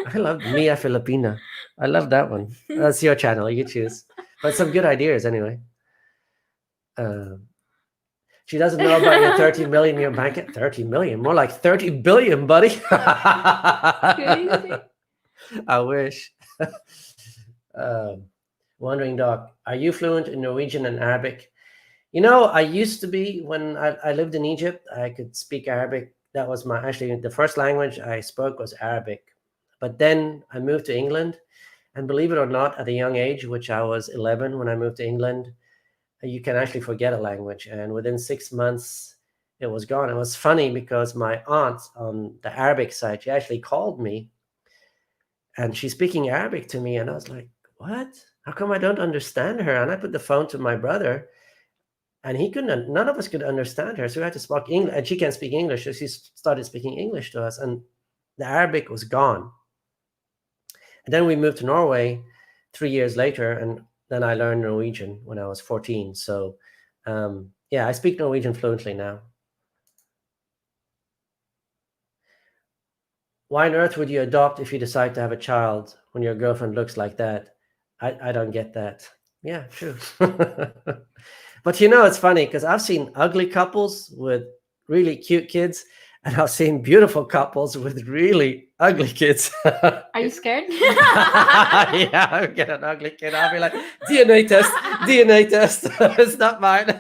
I love Mia Filipina. I love that one. That's your channel. You choose. But some good ideas anyway. She doesn't know about your 30 million in your bank. 30 million? More like 30 billion, buddy. Crazy. I wish. Wandering Dog, are you fluent in Norwegian and Arabic? You know, I used to be when I lived in Egypt. I could speak Arabic. That was actually the first language I spoke was Arabic. But then I moved to England. And believe it or not, at a young age, which I was 11 when I moved to England, you can actually forget a language. And within 6 months, it was gone. It was funny because my aunt on the Arabic side, she actually called me and she's speaking Arabic to me. And I was like, what? How come I don't understand her? And I put the phone to my brother and none of us could understand her. So we had to speak English, and she can't speak English. So she started speaking English to us, and the Arabic was gone. And then we moved to Norway 3 years later, and then I learned Norwegian when I was 14. So yeah, I speak Norwegian fluently now. Why on earth would you adopt if you decide to have a child when your girlfriend looks like that? I don't get that. Yeah, true. But you know, it's funny because I've seen ugly couples with really cute kids, and I've seen beautiful couples with really ugly kids. Are you scared? Yeah, I'll get an ugly kid. I'll be like, DNA test, DNA test. It's not mine.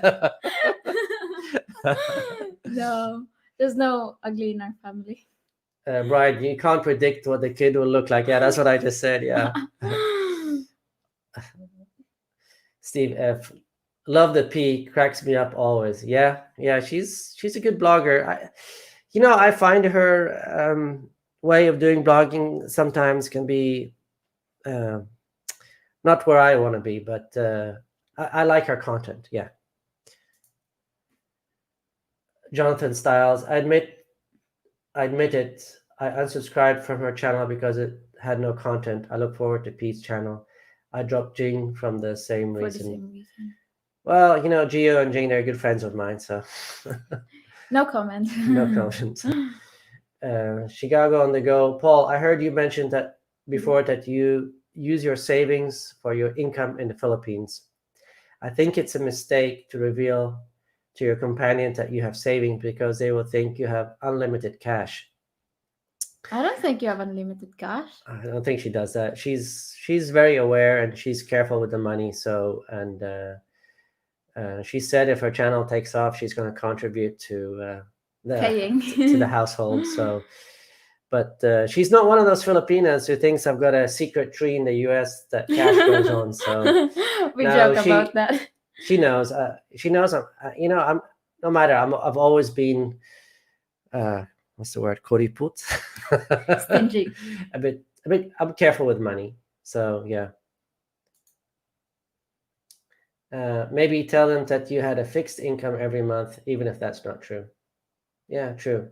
No, there's no ugly in our family. Brian, you can't predict what the kid will look like. Yeah, that's what I just said. Yeah. Steve F. Love the P cracks me up always. Yeah, yeah, she's a good blogger. I find her way of doing blogging sometimes can be uh, not where I want to be, but I like her content. Yeah, Jonathan Styles. I admit it. I unsubscribed from her channel because it had no content. I look forward to Pete's channel. I dropped Jing from the same for the reason. same reason. Well, Gio and Jing are good friends of mine, so No comment. no comment. Chicago on the go. Paul, I heard you mentioned that before that you use your savings for your income in the Philippines. I think it's a mistake to reveal to your companion that you have savings because they will think you have unlimited cash. I don't think you have unlimited cash. I don't think she does that. She's very aware and she's careful with the money. So and she said if her channel takes off, she's going to contribute Paying. to the household. So, but she's not one of those Filipinas who thinks I've got a secret tree in the U.S. that cash goes on. So We no, joke about that. she knows. She knows. I'm no matter. I've always been. What's the word? Koriput. Stingy. a bit. I'm careful with money. So yeah. Maybe tell them that you had a fixed income every month, even if that's not true. Yeah, true.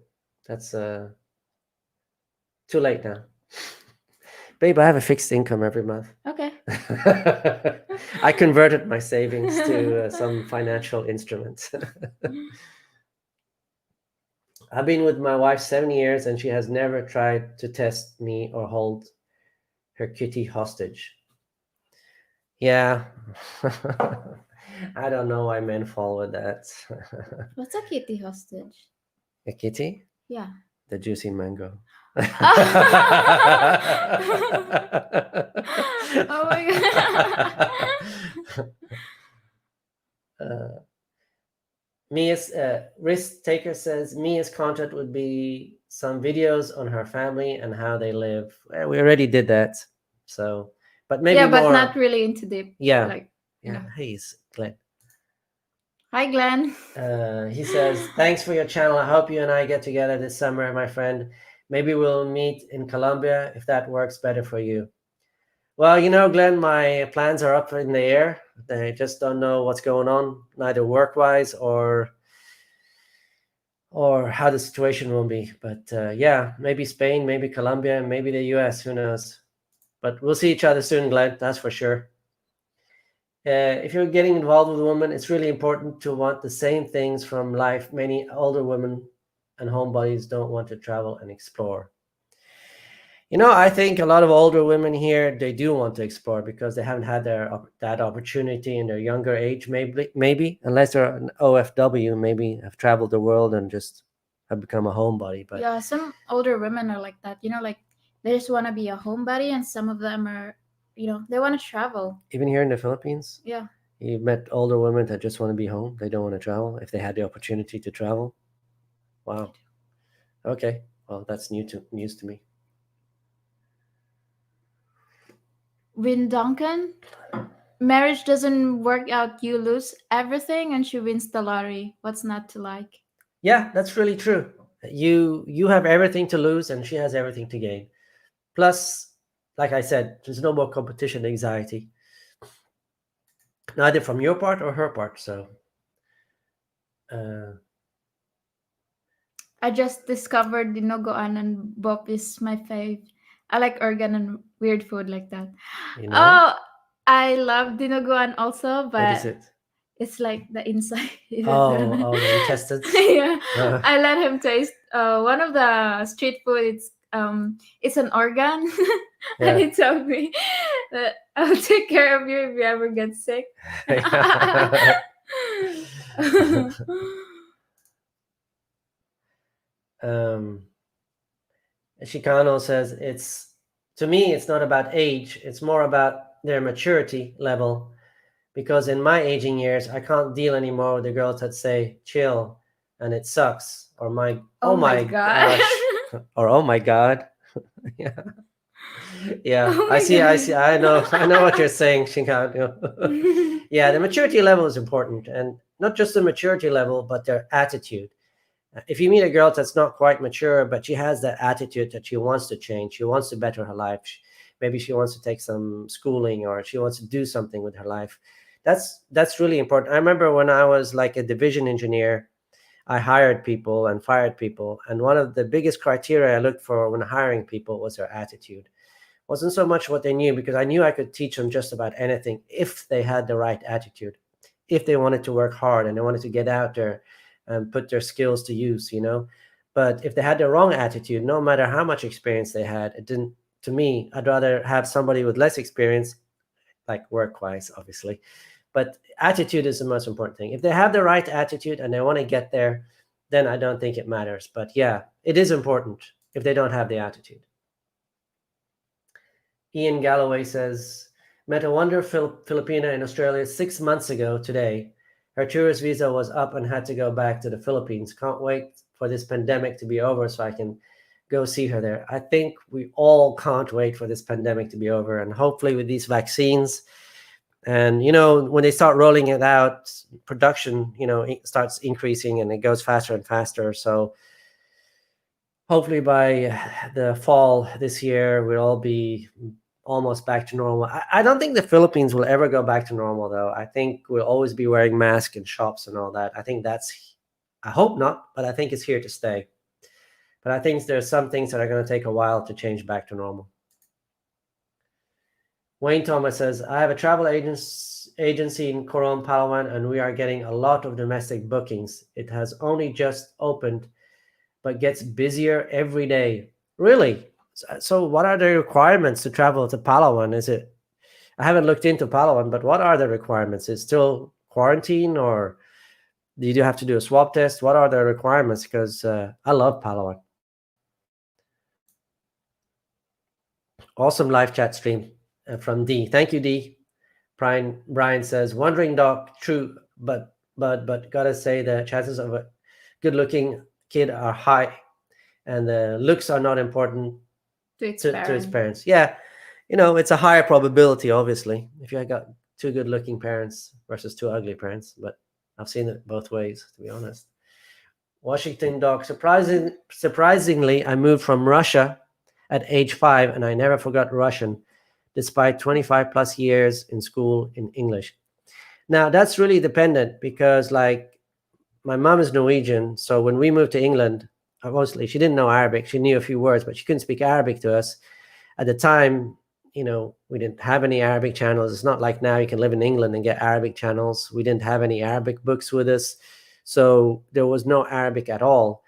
That's too late now. Babe, I have a fixed income every month. Okay. I converted my savings to some financial instruments. I've been with my wife 7 years and she has never tried to test me or hold her kitty hostage. Yeah. I don't know why men fall with that. What's a kitty hostage? A kitty? Yeah. The juicy mango. Oh my god. Mia's risk taker says Mia's content would be some videos on her family and how they live. Well, we already did that, so but maybe Yeah, but more. not really into deep. Yeah, Like, yeah. Hey, it's Glenn. hi, Glenn. He says, "Thanks for your channel. I hope you and I get together this summer, my friend. Maybe we'll meet in Colombia if that works better for you." Well, Glenn, my plans are up in the air. They just don't know what's going on, neither work-wise or how the situation will be. But yeah, maybe Spain, maybe Colombia, maybe the US. Who knows? But we'll see each other soon, Glenn. That's for sure. If you're getting involved with a woman, it's really important to want the same things from life. Many older women and homebodies don't want to travel and explore. I think a lot of older women here, they do want to explore because they haven't had that opportunity in their younger age, maybe unless they're an OFW, maybe have traveled the world and just have become a homebody. But yeah, some older women are like that. Like they just want to be a homebody, and some of them are, they want to travel. even here in the Philippines, Yeah. you met older women that just want to be home. They don't want to travel if they had the opportunity to travel. Wow. Okay. Well, that's news to me. Win Duncan, marriage doesn't work out. You lose everything, and she wins the lottery. What's not to like? Yeah, that's really true. You have everything to lose, and she has everything to gain. Plus, like I said, there's no more competition anxiety, neither from your part or her part. So, I just discovered Dinogoan and Bop is my fave. I like organ and weird food like that. Oh, I love Dinogoan also, what is but it? it's like the inside. Oh, the intestines. Yeah, Uh, I let him taste one of the street food. It's an organ, and yeah. he told me that I'll take care of you if you ever get sick. Chicano says to me, it's not about age. It's more about their maturity level. Because in my aging years, I can't deal anymore with the girls that say chill and it sucks or oh my gosh or oh my god. Yeah. Yeah, Oh I my see. I god. see. I know. I know what you're saying, Shinkan. Yeah, the maturity level is important, and not just the maturity level, but their attitude. If you meet a girl that's not quite mature, but she has that attitude that she wants to change, she wants to better her life. Maybe she wants to take some schooling, or she wants to do something with her life. That's really important. I remember when I was like a division engineer, I hired people and fired people, and one of the biggest criteria I looked for when hiring people was their attitude. Wasn't so much what they knew, because I knew I could teach them just about anything if they had the right attitude, if they wanted to work hard and they wanted to get out there and put their skills to use, you know. But if they had the wrong attitude, no matter how much experience they had, it didn't. To me, I'd rather have somebody with less experience, like work-wise, obviously, but attitude is the most important thing. If they have the right attitude and they want to get there, then I don't think it matters. But yeah, it is important if they don't have the attitude. Ian Galloway says, met a wonder Filipina in Australia 6 months ago today. Her tourist visa was up and had to go back to the Philippines. Can't wait for this pandemic to be over so I can go see her there. I think we all can't wait for this pandemic to be over. And hopefully, with these vaccines, and when they start rolling it out, production starts increasing and it goes faster and faster. So hopefully by the fall this year, we'll all be almost back to normal. I don't think the Philippines will ever go back to normal, though. I think we'll always be wearing masks in shops and all that. I hope not, but I think it's here to stay. But I think there's some things that are going to take a while to change back to normal. Wayne Thomas says, I have a travel agency in Coron, Palawan, and we are getting a lot of domestic bookings. It has only just opened, but gets busier every day. Really? So what are the requirements to travel to Palawan? I haven't looked into Palawan, but what are the requirements? Is it still quarantine, or do you have to do a swab test? What are the requirements? Because I love Palawan. Awesome live chat stream from D. Thank you, D. Brian says, wondering doc, true, but gotta say the chances of a good-looking kid are high, and the looks are not important to his parents. Yeah, it's a higher probability, obviously, if you got two good-looking parents versus two ugly parents. But I've seen it both ways, to be honest. Washington Doc, surprisingly, I moved from Russia at age 5, and I never forgot Russian, despite 25 plus years in school in English. Now, that's really dependent, because, like, my mom is Norwegian, so when we moved to England, obviously she didn't know Arabic. She knew a few words, but she couldn't speak Arabic to us. At the time, we didn't have any Arabic channels. It's not like now you can live in England and get Arabic channels. We didn't have any Arabic books with us, so there was no Arabic at all.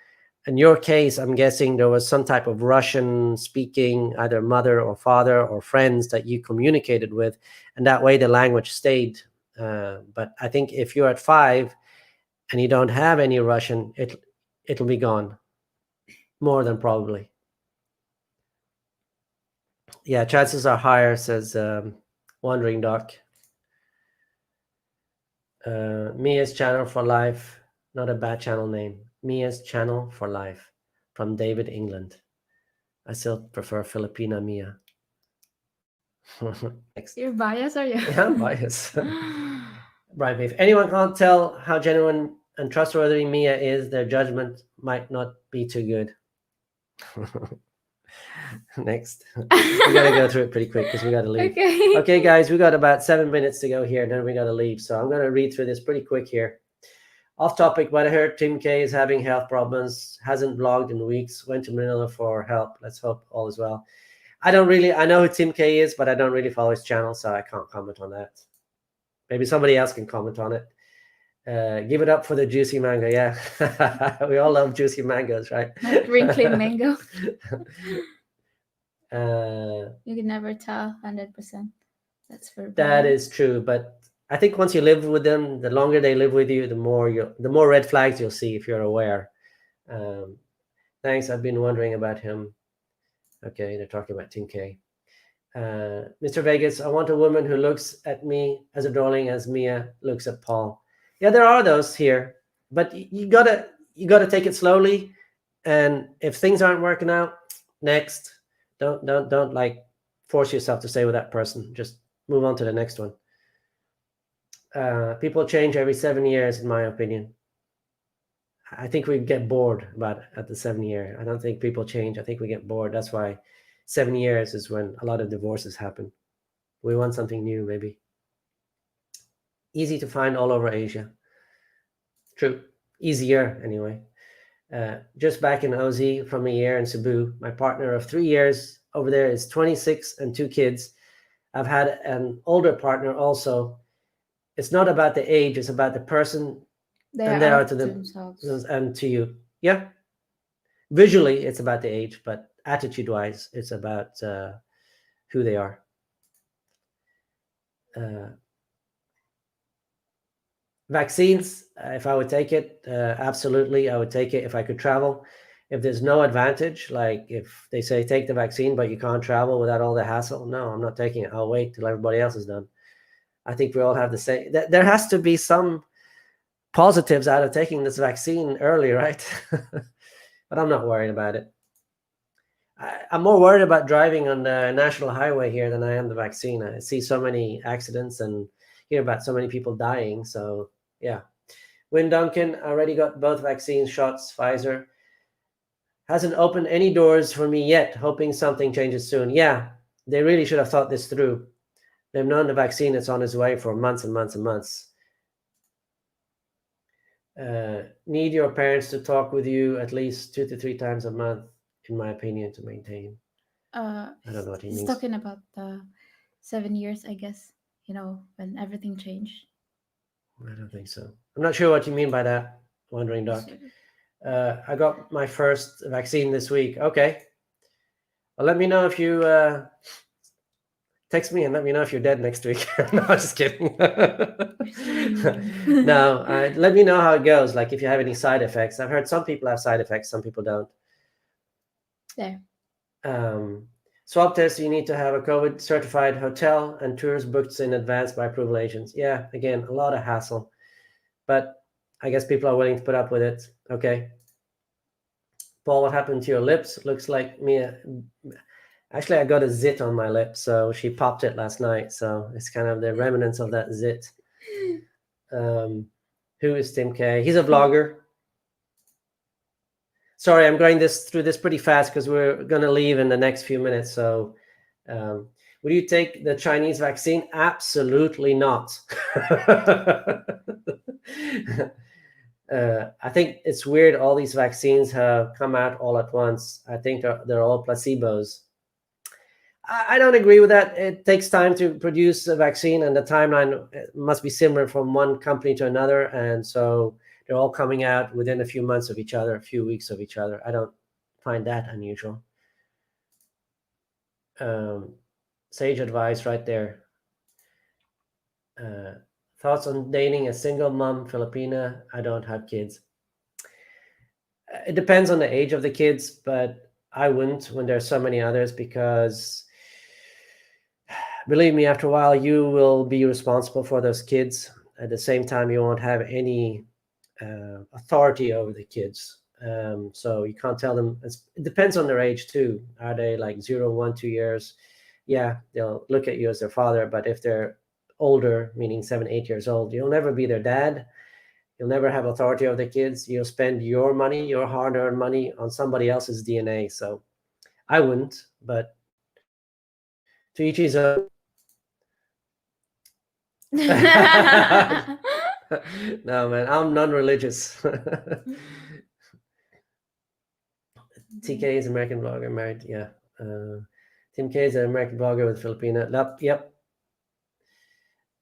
In your case, I'm guessing there was some type of Russian speaking, either mother or father or friends that you communicated with, and that way the language stayed. But I think if you're at 5 and you don't have any Russian, it'll be gone, more than probably. Yeah, chances are higher, says Wandering Doc. Mia's Channel for Life, not a bad channel name. Mia's Channel for Life, from David England. I still prefer Filipina Mia. Next. You're biased, are you? Yeah, I'm biased. Brian, if anyone can't tell how genuine and trustworthy Mia is, their judgment might not be too good. Next. We got to go through it pretty quick because we got to leave. Okay, guys, we got about 7 minutes to go here, and then we got to leave. So I'm going to read through this pretty quick here. Off topic, but I heard Tim K is having health problems, hasn't vlogged in weeks, went to Manila for help. Let's hope all is well. I know who Tim K is, but I don't really follow his channel, so I can't comment on that. Maybe somebody else can comment on it. Give it up for the juicy mango. Yeah, we all love juicy mangoes, right? Not wrinkly mango. You can never tell 100%. That's for that is true, but I think once you live with them, the longer they live with you, the more red flags you'll see if you're aware. Thanks. I've been wondering about him. Okay, they're talking about Tim K. Mr. Vegas, I want a woman who looks at me as darling as Mia looks at Paul. Yeah, there are those here, but you gotta take it slowly. And if things aren't working out, next, don't like force yourself to stay with that person. Just move on to the next one. People change every 7 years, in my opinion. I think we get bored about at the 7 year. I don't think people change. I think we get bored. That's why 7 years is when a lot of divorces happen. We want something new, maybe. Easy to find all over Asia. True. Easier, anyway. Just back in OZ from a year in Cebu. My partner of 3 years over there is 26 and 2 kids. I've had an older partner also. It's not about the age, it's about the person They and they are to themselves. and to you. Yeah. Visually, it's about the age, but attitude-wise, it's about who they are. Vaccines, if I would take it, absolutely, I would take it if I could travel. If there's no advantage, like if they say take the vaccine, but you can't travel without all the hassle, no, I'm not taking it. I'll wait till everybody else is done. I think we all have the same. There has to be some positives out of taking this vaccine early, right? But I'm not worried about it. I'm more worried about driving on the national highway here than I am the vaccine. I see so many accidents and hear about so many people dying. So yeah. Win Duncan already got both vaccine shots. Pfizer hasn't opened any doors for me yet, hoping something changes soon. Yeah, they really should have thought this through. They've known the vaccine is on its way for months and months and months. Need your parents to talk with you at least 2 to 3 times a month, in my opinion, to maintain. I don't know what he He's means. talking about the 7 years, I guess. When everything changed. I don't think so. I'm not sure what you mean by that, Wandering Duck. I got my first vaccine this week. Okay. Well, let me know if you text me and let me know if you're dead next week. No, I'm just kidding. No, let me know how it goes. Like if you have any side effects. I've heard some people have side effects, some people don't. There. Swab test, you need to have a COVID certified hotel and tours booked in advance by approval agents. Yeah, again, a lot of hassle. But I guess people are willing to put up with it. Okay. Paul, what happened to your lips? Looks like me. Actually, I got a zit on my lip, so she popped it last night. So it's kind of the remnants of that zit. Who is Tim K? He's a vlogger. Sorry, I'm going through this pretty fast because we're going to leave in the next few minutes. So would you take the Chinese vaccine? Absolutely not. I think it's weird all these vaccines have come out all at once. I think they're all placebos. I don't agree with that. It takes time to produce a vaccine, and the timeline must be similar from one company to another. And so they're all coming out within a few months of each other, a few weeks of each other. I don't find that unusual. Sage advice right there. Thoughts on dating a single mom Filipina? I don't have kids. It depends on the age of the kids, but I wouldn't when there's so many others, because believe me, after a while, you will be responsible for those kids. At the same time, you won't have any authority over the kids. So you can't tell them. It depends on their age too. Are they like 0, 1, 2 years? Yeah, they'll look at you as their father. But if they're older, meaning 7, 8 years old, you'll never be their dad. You'll never have authority over the kids. You'll spend your money, your hard-earned money, on somebody else's DNA. So I wouldn't, but to each his own. No, man, I'm non-religious. TK is American blogger, married. Yeah. Tim K is an American blogger with Filipina. Yep.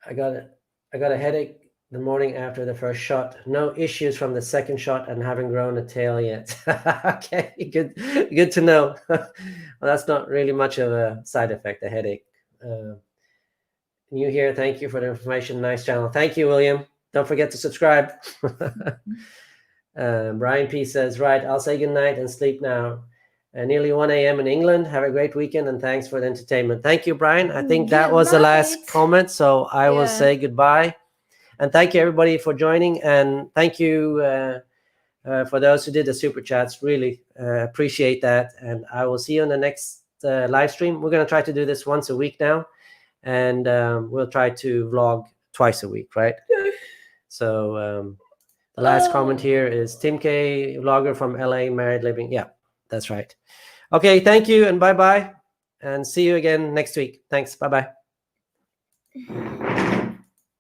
I got a headache the morning after the first shot. No issues from the second shot, and haven't grown a tail yet. Okay, good to know. Well, that's not really much of a side effect, a headache. New here, thank you for the information. Nice channel. Thank you, William. Don't forget to subscribe. Brian P says, right, I'll say good night and sleep now. Nearly 1 a.m. in England. Have a great weekend and thanks for the entertainment. Thank you, Brian. I think that was the last comment, so I will say goodbye. And thank you, everybody, for joining. And thank you for those who did the super chats. Really appreciate that. And I will see you in the next live stream. We're going to try to do this once a week now, and we'll try to vlog twice a week, right? So the last comment here is Tim K, vlogger from LA, married, living. Yeah, that's right. Okay, thank you, and bye-bye, and see you again next week. Thanks. Bye-bye.